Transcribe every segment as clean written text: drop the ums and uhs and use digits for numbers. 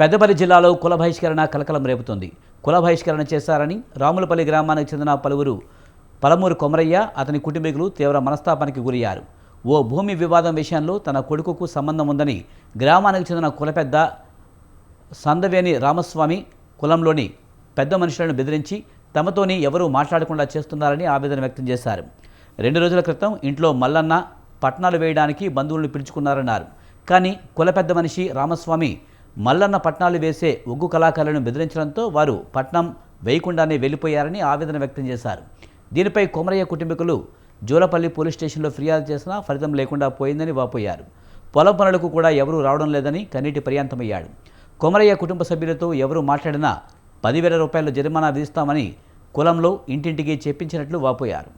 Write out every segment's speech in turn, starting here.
పెద్దపల్లి జిల్లాలో కుల బహిష్కరణ కలకలం రేపుతోంది. కుల బహిష్కరణ చేశారని రాములపల్లి గ్రామానికి చెందిన పలమూరు కొమరయ్య అతని కుటుంబీకులు తీవ్ర మనస్తాపానికి గురయ్యారు. ఓ భూమి వివాదం విషయంలో తన కొడుకుకు సంబంధం ఉందని గ్రామానికి చెందిన కుల పెద్ద సందవేని రామస్వామి కులంలోని పెద్ద మనుషులను బెదిరించి తమతోని ఎవరూ మాట్లాడకుండా చేస్తున్నారని ఆవేదన వ్యక్తం చేశారు. 2 రోజుల క్రితం ఇంట్లో మల్లన్న పట్నాలు వేయడానికి బంధువులను పిలుచుకున్నారన్నారు. కానీ కుల పెద్ద మనిషి రామస్వామి మల్లన్న పట్నాలు వేసే ఒగ్గు కళాకారులను బెదిరించడంతో వారు పట్నం వేయకుండానే వెళ్లిపోయారని ఆవేదన వ్యక్తం చేశారు. దీనిపై కొమరయ్య కుటుంబీకులు జూలపల్లి పోలీస్ స్టేషన్లో ఫిర్యాదు చేసినా ఫలితం లేకుండా పోయిందని వాపోయారు. పొలం పనులకు కూడా ఎవరూ రావడం లేదని కన్నీటి పర్యాంతమయ్యాడు. కొమరయ్య కుటుంబ సభ్యులతో ఎవరూ మాట్లాడినా 10,000 రూపాయల జరిమానా విధిస్తామని కులంలో ఇంటింటికి చెప్పించినట్లు వాపోయారు.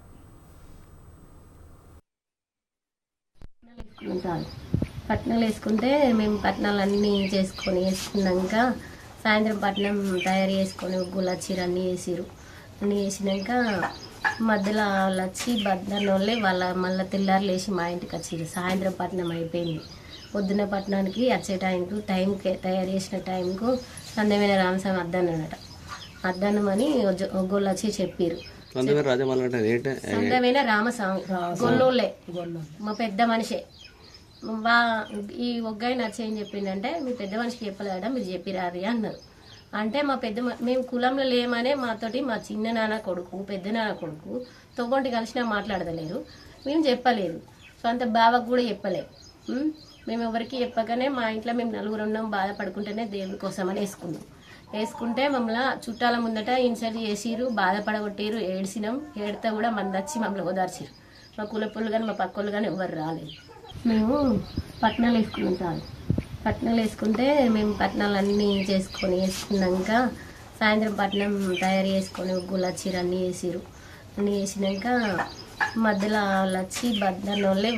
పట్నాలు వేసుకుంటే మేము పట్నాలన్నీ వేసుకున్నాక సాయంత్రం పట్నం తయారు చేసుకొని గులాచీరు అన్నీ వేసిరు. అన్నీ వేసినాక మధ్యలో వాళ్ళు వచ్చి బద్దన్న వాళ్ళే మళ్ళీ తెల్లారు లేచి మా ఇంటికి వచ్చిరు. సాయంత్రం పట్నం అయిపోయింది. పొద్దున్న పట్నానికి వచ్చే టైంకి తయారు చేసిన టైంకు సందమైన రామస్వామి అద్దన్నట. అద్దన్నమని గొల్లొచ్చి చెప్పారు. సందమైన రామస్వామి గొల్లోళ్ళే మా పెద్ద మనిషే. ఈ ఒగ్గాయి నచ్చేం చెప్పిండంటే మీ పెద్ద మనిషికి చెప్పలేదా మీరు చెప్పిరారి అన్నారు. అంటే మా మేము కులంలో లేమనే మాతోటి మా చిన్న నాన్న కొడుకు పెద్ద నాన్న కొడుకు తొగొంటి కలిసినా మాట్లాడదలేరు. మేము చెప్పలేదు. సొంత బావకు కూడా చెప్పలేదు. మేము ఎవరికి చెప్పగానే మా ఇంట్లో మేము 4 ఉన్నాం. బాధపడుకుంటేనే దేవుడి కోసం అని వేసుకుంటే మమ్మల్ని చుట్టాల ముందట ఇన్సల్ట్ చేసిరు, బాధపడగొట్టిరు, ఏడ్చినాం. ఏడితే కూడా మంది వచ్చి మమ్మల్ని ఓదార్చిరు. మా కులపులు కానీ మా పక్కోళ్ళు కానీ ఎవరు రాలేదు. మేము పట్నాలు వేసుకున్నాం. పట్నాలు వేసుకుంటే మేము పట్నాలన్నీ వేసుకున్నాక సాయంత్రం పట్నం తయారు చేసుకొని గులాచీరు అన్నీ వేసిరు. అన్నీ వేసినాక మధ్యలో వాళ్ళు వచ్చి బద్దన్న వాళ్ళే